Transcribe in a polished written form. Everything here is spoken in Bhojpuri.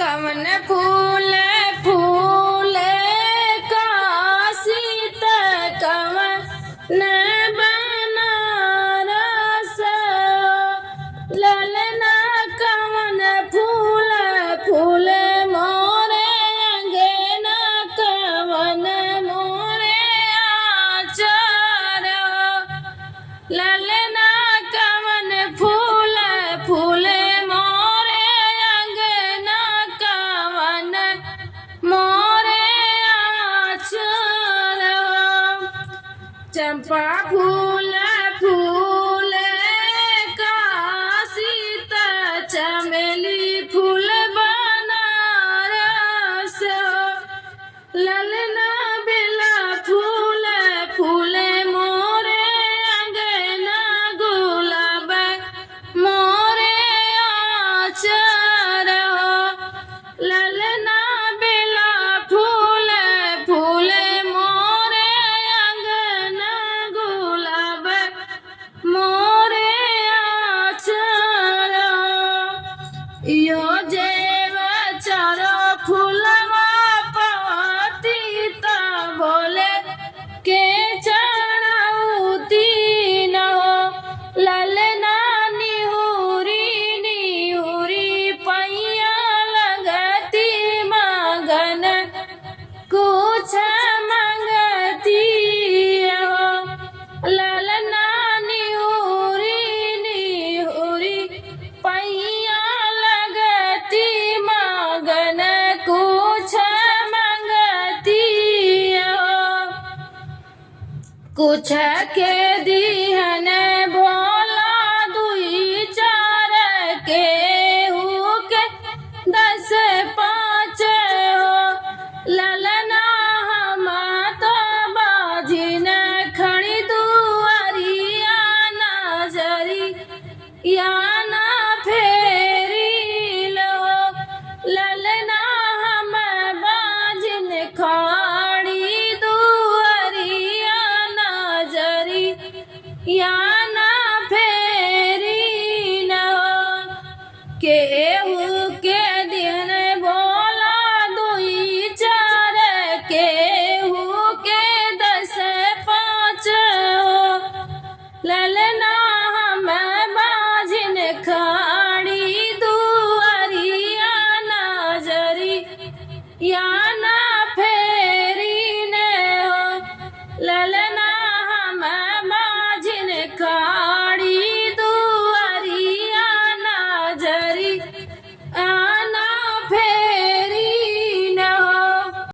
कवन फूल फूले कासित कवन बनारस ललना कवन फूल फूले मोरे अंगना कवन मोरे आचार ललना कवन फूल फूले मोरे अंगना कवन मोरे आचार चंपा फूल फूले कासित चमेली फूल बनारस ललना बेला फूल फूले मोरे अंगना गुलाब मोरे आचार ललना बेला फूल फूले मोरे अंगना गुलाब मोरे आचार यो जेव चारो फूलवा पतित बोले के चढ़ौती न हो ललना निहुरी निहुरी पैया लगती मगन कुछ मंगती हो ललना निहुरी निहुरी पैया लगती मगन कुछ मंगती हो कुछ के दिहन भोला दुई चार के हुके 10 5 हो ललना हम तो बाजिन खड़ी दुआरिया नजरी या ना फेरी लो ललना हम बाजिन खड़ी दुआरिया नजरी या ना फेरी लो केहू के दिन बोला दुई चार केहू के 10 5 हो ललना हम बाजिन खड़ी दुआरिया नजरी या ना